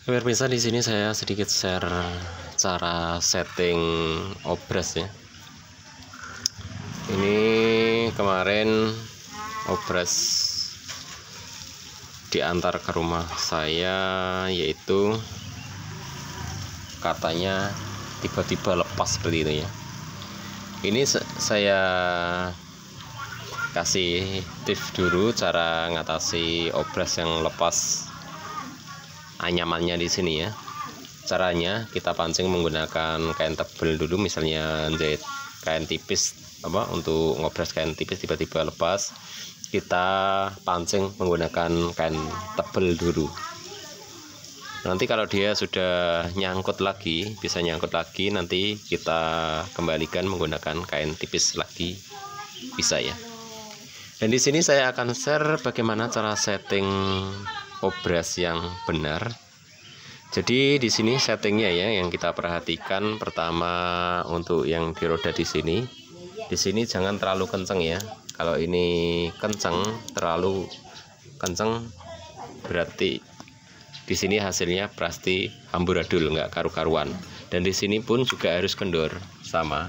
Pemirsa, di sini saya sedikit share cara setting obras ya. Ini kemarin obras diantar ke rumah saya, yaitu katanya tiba-tiba lepas seperti itu ya. Ini saya kasih tips dulu cara ngatasi obras yang lepas anyamannya di sini ya. Caranya kita pancing menggunakan kain tebal dulu, misalnya jahit kain tipis untuk ngobras kain tipis tiba-tiba lepas, kita pancing menggunakan kain tebal dulu. Nanti kalau dia sudah nyangkut lagi, bisa nyangkut lagi, nanti kita kembalikan menggunakan kain tipis lagi, bisa ya. Dan di sini saya akan share bagaimana cara setting obras yang benar. Jadi di sini settingnya ya, yang kita perhatikan pertama untuk yang di roda di sini jangan terlalu kenceng ya. Kalau ini kenceng, terlalu kenceng, berarti di sini hasilnya pasti amburadul, nggak karu-karuan. Dan di sini pun juga harus kendor, sama.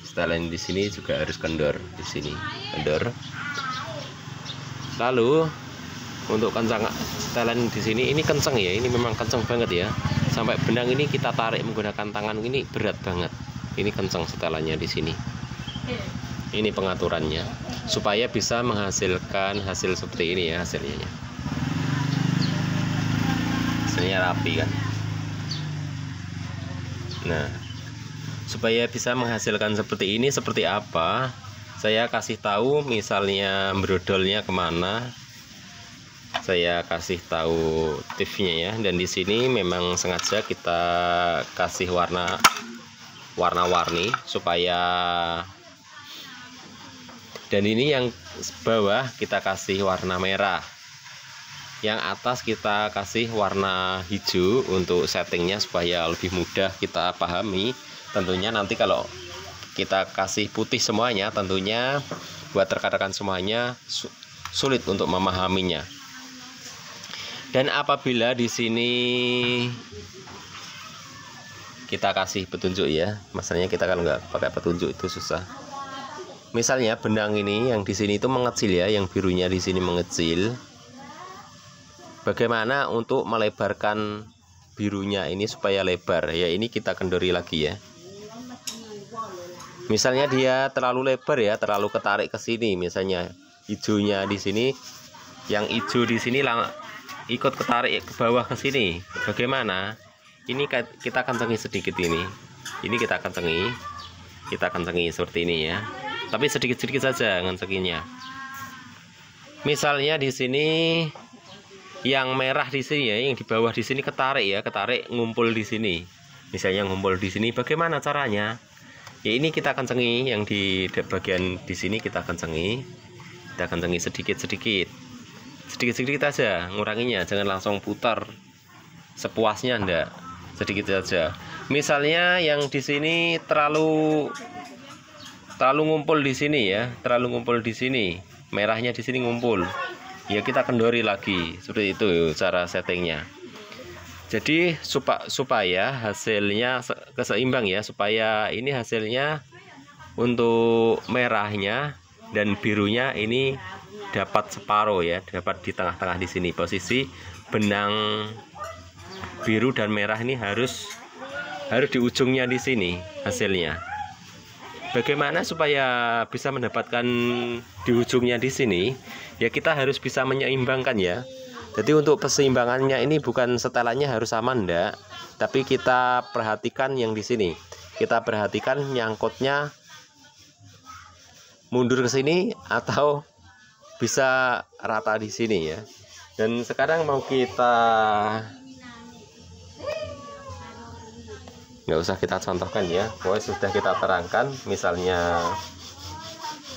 Setelan di sini juga harus kendor, di sini kendor. Lalu untuk kencang setelan di sini, ini kenceng ya, ini memang kenceng banget ya. Sampai benang ini kita tarik menggunakan tangan, ini berat banget. Ini kenceng setelannya di sini. Ini pengaturannya supaya bisa menghasilkan hasil seperti ini ya, hasilnya. Hasilnya rapi kan. Nah, supaya bisa menghasilkan seperti ini, seperti apa? Saya kasih tahu, misalnya brodolnya kemana, saya kasih tahu tipsnya ya. Dan di sini memang sengaja kita kasih warna-warni supaya, dan ini yang bawah kita kasih warna merah, yang atas kita kasih warna hijau untuk settingnya supaya lebih mudah kita pahami. Tentunya nanti kalau kita kasih putih semuanya, tentunya buat rekan-rekan semuanya sulit untuk memahaminya. Dan apabila di sini kita kasih petunjuk ya, masalahnya kita kalau nggak pakai petunjuk itu susah. Misalnya benang ini yang di sini itu mengecil ya, yang birunya di sini mengecil. Bagaimana untuk melebarkan birunya ini supaya lebar ya? Ini kita kendori lagi ya. Misalnya dia terlalu lebar ya, terlalu ketarik ke sini, misalnya hijaunya di sini, yang hijau di sini ikut ketarik ke bawah ke sini. Bagaimana? Ini kita kencengi sedikit ini. Ini kita kencengi seperti ini ya. Tapi sedikit-sedikit saja ngencenginya. Misalnya di sini yang merah di sini ya, yang di bawah di sini ketarik ya, ketarik ngumpul di sini. Misalnya ngumpul di sini, bagaimana caranya? Ya ini kita kencengi, yang di bagian di sini kita kencengi sedikit-sedikit aja, nguranginya, jangan langsung putar sepuasnya, enggak, sedikit saja. Misalnya yang di sini terlalu ngumpul di sini ya, terlalu ngumpul di sini, merahnya di sini ngumpul, ya kita kendori lagi, seperti itu cara settingnya. Jadi supaya hasilnya keseimbang ya, supaya ini hasilnya untuk merahnya dan birunya ini dapat separuh ya, dapat di tengah-tengah di sini. Posisi benang biru dan merah ini harus di ujungnya di sini hasilnya. Bagaimana supaya bisa mendapatkan di ujungnya di sini? Ya kita harus bisa menyeimbangkan ya. Jadi untuk keseimbangannya ini bukan setelannya harus sama, enggak, tapi kita perhatikan yang di sini. Kita perhatikan nyangkutnya mundur ke sini atau bisa rata di sini ya. Dan sekarang mau kita, nggak usah kita contohkan ya, pokoknya sudah kita terangkan. Misalnya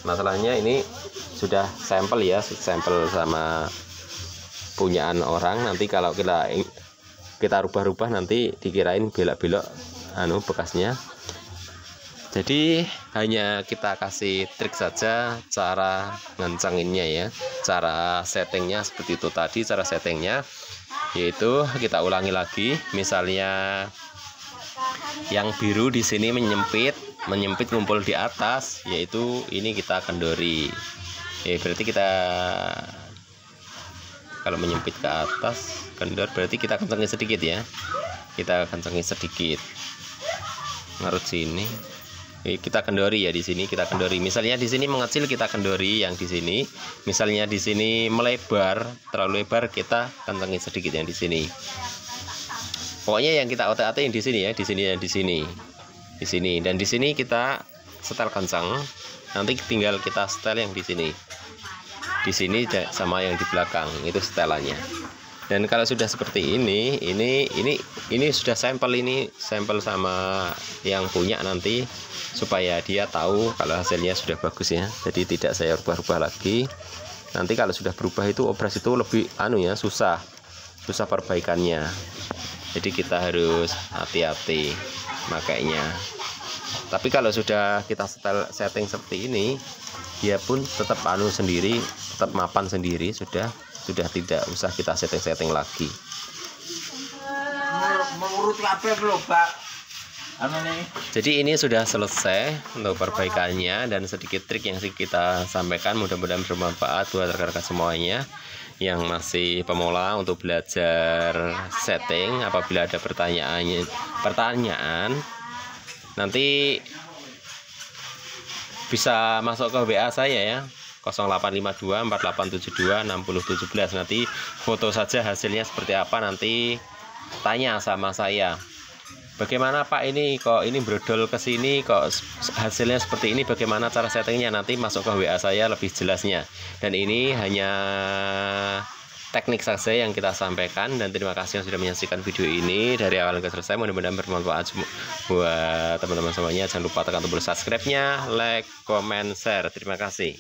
masalahnya ini sudah sampel ya, sampel sama punyaan orang. Nanti kalau kita rubah-rubah nanti dikirain belok-belok bekasnya. Jadi hanya kita kasih trik saja cara ngencenginnya ya, cara settingnya seperti itu tadi cara settingnya. yaitu kita ulangi lagi. Misalnya yang biru di sini menyempit ngumpul di atas, yaitu ini kita kendori. Berarti kita kalau menyempit ke atas kendor, berarti kita kencengin sedikit ya. Kita kencengin sedikit. Ngarut sini. Kita kendori ya, di sini kita kendori. Misalnya di sini mengecil, kita kendori yang di sini. Misalnya di sini melebar, terlalu lebar, kita kencengin sedikit yang di sini. Pokoknya yang kita otak-atik yang di sini ya, di sini dan di sini. Di sini dan di sini kita setel kencang. Nanti tinggal kita setel yang di sini. Di sini sama yang di belakang, itu setelannya. Dan kalau sudah seperti ini sudah sampel, ini sampel sama yang punya nanti, supaya dia tahu kalau hasilnya sudah bagus ya. Jadi tidak saya rubah-rubah lagi. Nanti kalau sudah berubah itu obras itu lebih susah perbaikannya. Jadi kita harus hati-hati makainya. Tapi kalau sudah kita setting seperti ini, dia pun tetap sendiri, tetap mapan sendiri, sudah tidak usah kita setting lagi. Mengurut kabeh lho, Pak. Jadi ini sudah selesai untuk perbaikannya, dan sedikit trik yang kita sampaikan mudah-mudahan bermanfaat buat rekan-rekan semuanya yang masih pemula untuk belajar setting. Apabila ada pertanyaan nanti bisa masuk ke WA saya ya, 0852 4872 6017. Nanti foto saja hasilnya seperti apa, nanti tanya sama saya, bagaimana Pak ini kok ini brodol ke sini kok hasilnya seperti ini, bagaimana cara settingnya. Nanti masuk ke WA saya lebih jelasnya. Dan ini hanya teknik saja yang kita sampaikan, dan terima kasih yang sudah menyaksikan video ini dari awal hingga selesai. Mudah-mudahan bermanfaat buat teman-teman semuanya. Jangan lupa tekan tombol subscribe-nya, like, comment, share. Terima kasih.